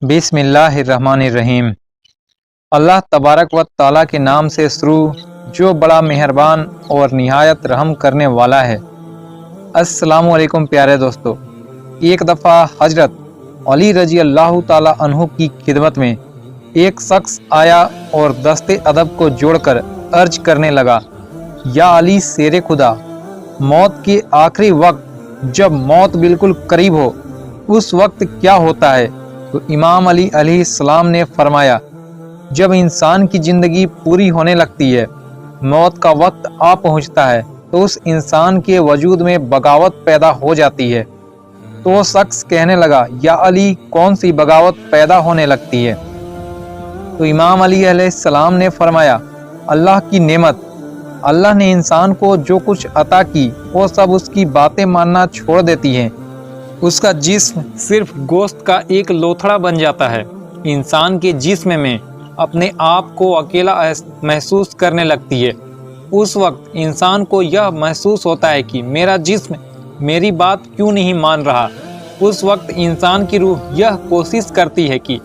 बिस्मिल्लाहिर्रहमानिर्रहीम। अल्लाह तबारक व ताला के नाम से शुरू जो बड़ा मेहरबान और निहायत रहम करने वाला है। अस्सलामु अलैकुम प्यारे दोस्तों, एक दफ़ा हजरत अली रजी अल्लाह ताला अन्हु की खिदमत में एक शख्स आया और दस्ते अदब को जोड़कर अर्ज करने लगा, या अली शेर खुदा, मौत के आखिरी वक्त जब मौत बिल्कुल करीब हो उस वक्त क्या होता है? तो इमाम अली अलैहिस्सलाम ने फरमाया, जब इंसान की ज़िंदगी पूरी होने लगती है, मौत का वक्त आ पहुंचता है तो उस इंसान के वजूद में बगावत पैदा हो जाती है। तो वो शख्स कहने लगा, या अली कौन सी बगावत पैदा होने लगती है? तो इमाम अली अलैहिस्सलाम ने फरमाया, अल्लाह की नेमत। अल्लाह ने इंसान को जो कुछ अता की वो सब उसकी बातें मानना छोड़ देती हैं। उसका जिस्म सिर्फ गोश्त का एक लोथड़ा बन जाता है। इंसान के जिस्म में अपने आप को अकेला महसूस करने लगती है। उस वक्त इंसान को यह महसूस होता है कि मेरा जिस्म मेरी बात क्यों नहीं मान रहा। उस वक्त इंसान की रूह यह कोशिश करती है कि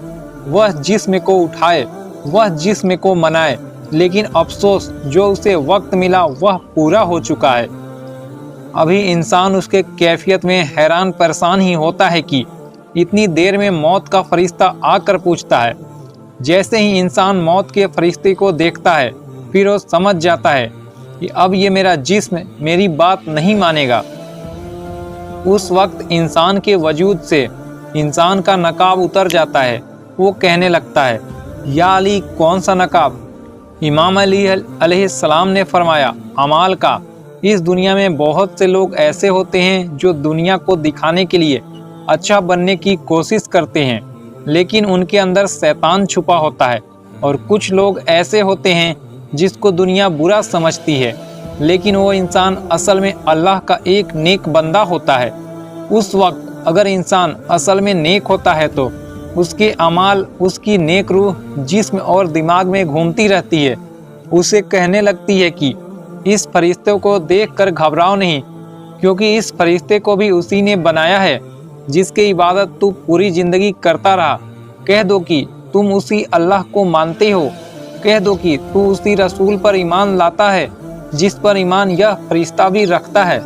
वह जिस्म को उठाए, वह जिस्म को मनाए, लेकिन अफसोस जो उसे वक्त मिला वह पूरा हो चुका है। अभी इंसान उसके कैफियत में हैरान परेशान ही होता है कि इतनी देर में मौत का फरिश्ता आकर पूछता है। जैसे ही इंसान मौत के फरिश्ते को देखता है, फिर वो समझ जाता है कि अब ये मेरा जिस्म मेरी बात नहीं मानेगा। उस वक्त इंसान के वजूद से इंसान का नकाब उतर जाता है। वो कहने लगता है, या अली कौन सा नकाब? इमाम अली अलैहिस्सलाम ने फरमाया, अमाल का। इस दुनिया में बहुत से लोग ऐसे होते हैं जो दुनिया को दिखाने के लिए अच्छा बनने की कोशिश करते हैं, लेकिन उनके अंदर शैतान छुपा होता है। और कुछ लोग ऐसे होते हैं जिसको दुनिया बुरा समझती है, लेकिन वो इंसान असल में अल्लाह का एक नेक बंदा होता है। उस वक्त अगर इंसान असल में नेक होता है तो उसके अमाल, उसकी नेक रूह जिस्म और दिमाग में घूमती रहती है। उसे कहने लगती है कि इस फरिश्ते को देखकर घबराओ नहीं, क्योंकि इस फरिश्ते को भी उसी ने बनाया है जिसकी इबादत तू पूरी ज़िंदगी करता रहा। कह दो कि तुम उसी अल्लाह को मानते हो। कह दो कि तू उसी रसूल पर ईमान लाता है जिस पर ईमान यह फरिश्ता भी रखता है।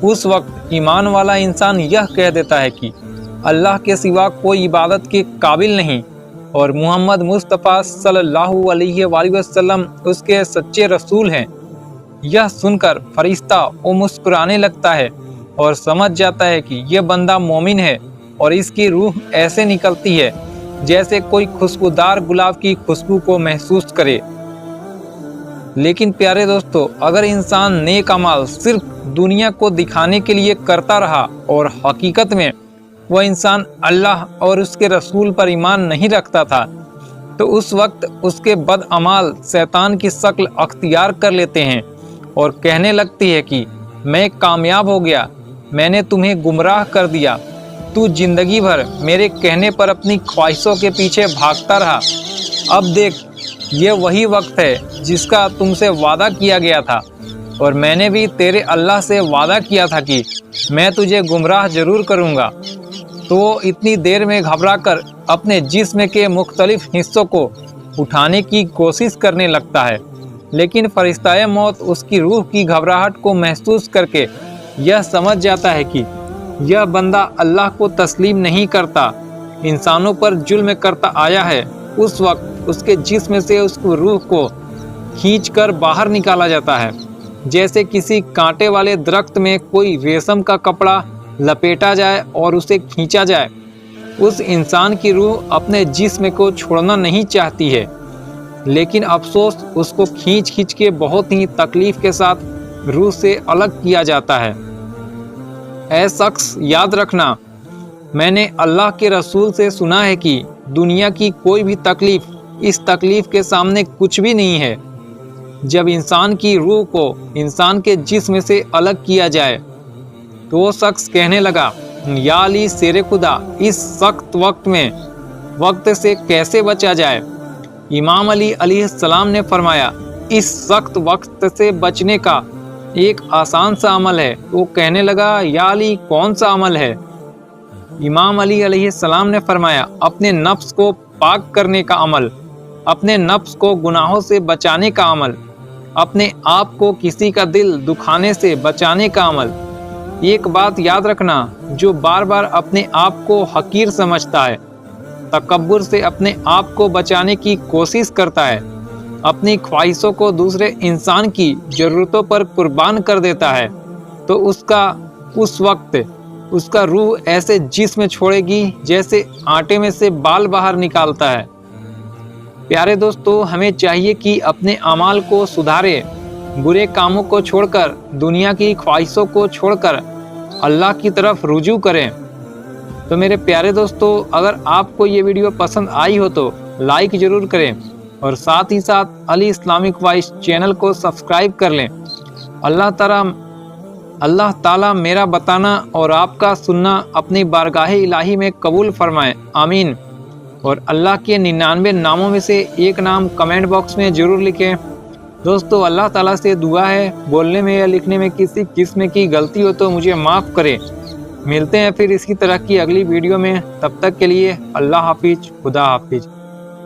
उस वक्त ईमान वाला इंसान यह कह देता है कि अल्लाह के सिवा कोई इबादत के काबिल नहीं और मोहम्मद मुस्तफ़ा सल्लल्लाहु अलैहि वसल्लम उसके सच्चे रसूल हैं। यह सुनकर फरिश्ता वो मुस्कुराने लगता है और समझ जाता है कि यह बंदा मोमिन है और इसकी रूह ऐसे निकलती है जैसे कोई खुशबूदार गुलाब की खुशबू को महसूस करे। लेकिन प्यारे दोस्तों, अगर इंसान नेक अमाल सिर्फ दुनिया को दिखाने के लिए करता रहा और हकीकत में वह इंसान अल्लाह और उसके रसूल पर ईमान नहीं रखता था, तो उस वक्त उसके बद अमाल शैतान की शक्ल अख्तियार कर लेते हैं और कहने लगती है कि मैं कामयाब हो गया, मैंने तुम्हें गुमराह कर दिया। तू जिंदगी भर मेरे कहने पर अपनी ख्वाहिशों के पीछे भागता रहा। अब देख, ये वही वक्त है जिसका तुमसे वादा किया गया था और मैंने भी तेरे अल्लाह से वादा किया था कि मैं तुझे गुमराह जरूर करूँगा। तो वो इतनी देर में घबराकर अपने जिस्म के मुख्तलिफ हिस्सों को उठाने की कोशिश करने लगता है, लेकिन फरिश्ताए मौत उसकी रूह की घबराहट को महसूस करके यह समझ जाता है कि यह बंदा अल्लाह को तस्लीम नहीं करता, इंसानों पर जुल्म करता आया है। उस वक्त उसके जिस्म से उसकी रूह को खींचकर बाहर निकाला जाता है, जैसे किसी कांटे वाले दरख्त में कोई रेशम का कपड़ा लपेटा जाए और उसे खींचा जाए। उस इंसान की रूह अपने जिस्म को छोड़ना नहीं चाहती है, लेकिन अफसोस उसको खींच खींच के बहुत ही तकलीफ के साथ रूह से अलग किया जाता है। ऐ शख्स, याद रखना, मैंने अल्लाह के रसूल से सुना है कि दुनिया की कोई भी तकलीफ इस तकलीफ के सामने कुछ भी नहीं है। जब इंसान की रूह को इंसान के जिस्म से अलग किया जाए तो वो शख्स कहने लगा, या अली शेर खुदा, इस सख्त वक्त में वक्त से कैसे बचा जाए? इमाम अली अलैहिस्सलाम ने फरमाया, इस सख्त वक्त से बचने का एक आसान सा अमल है। वो कहने लगा, या अली कौन सा अमल है? امام علی علیہ السلام نے فرمایا، اپنے نفس کو پاک کرنے کا عمل، اپنے نفس کو گناہوں سے بچانے کا عمل، اپنے آپ کو کسی کا دل دکھانے سے بچانے کا عمل۔ ایک بات یاد رکھنا، جو بار بار اپنے آپ کو حقیر سمجھتا ہے، تکبر سے اپنے آپ کو بچانے کی کوشش کرتا ہے، اپنی خواہشوں کو دوسرے انسان کی ضرورتوں پر قربان کر دیتا ہے، تو اس وقت اس کا روح ایسے جسم چھوڑے گی جیسے آٹے میں سے بال باہر نکالتا ہے۔ پیارے دوستو، ہمیں چاہیے کہ اپنے اعمال کو سدھارے، برے کاموں کو چھوڑ کر، دنیا کی خواہشوں کو چھوڑ کر اللہ کی طرف رجوع کریں۔ تو میرے پیارے دوستو، اگر آپ کو یہ ویڈیو پسند آئی ہو تو لائک ضرور کریں، اور ساتھ ہی ساتھ علی اسلامک وائس چینل کو سبسکرائب کر لیں۔ اللہ تعالیٰ میرا بتانا اور آپ کا سننا اپنی بارگاہ الہی میں قبول فرمائے، آمین۔ اور اللہ کے 99 ناموں میں سے ایک نام کمنٹ باکس میں ضرور لکھیں۔ دوستو، اللہ تعالیٰ سے دعا ہے، بولنے میں یا لکھنے میں کسی قسم کی غلطی ہو تو مجھے معاف کرے۔ ملتے ہیں پھر اسی طرح کی اگلی ویڈیو میں، تب تک کے لیے اللہ حافظ، خدا حافظ۔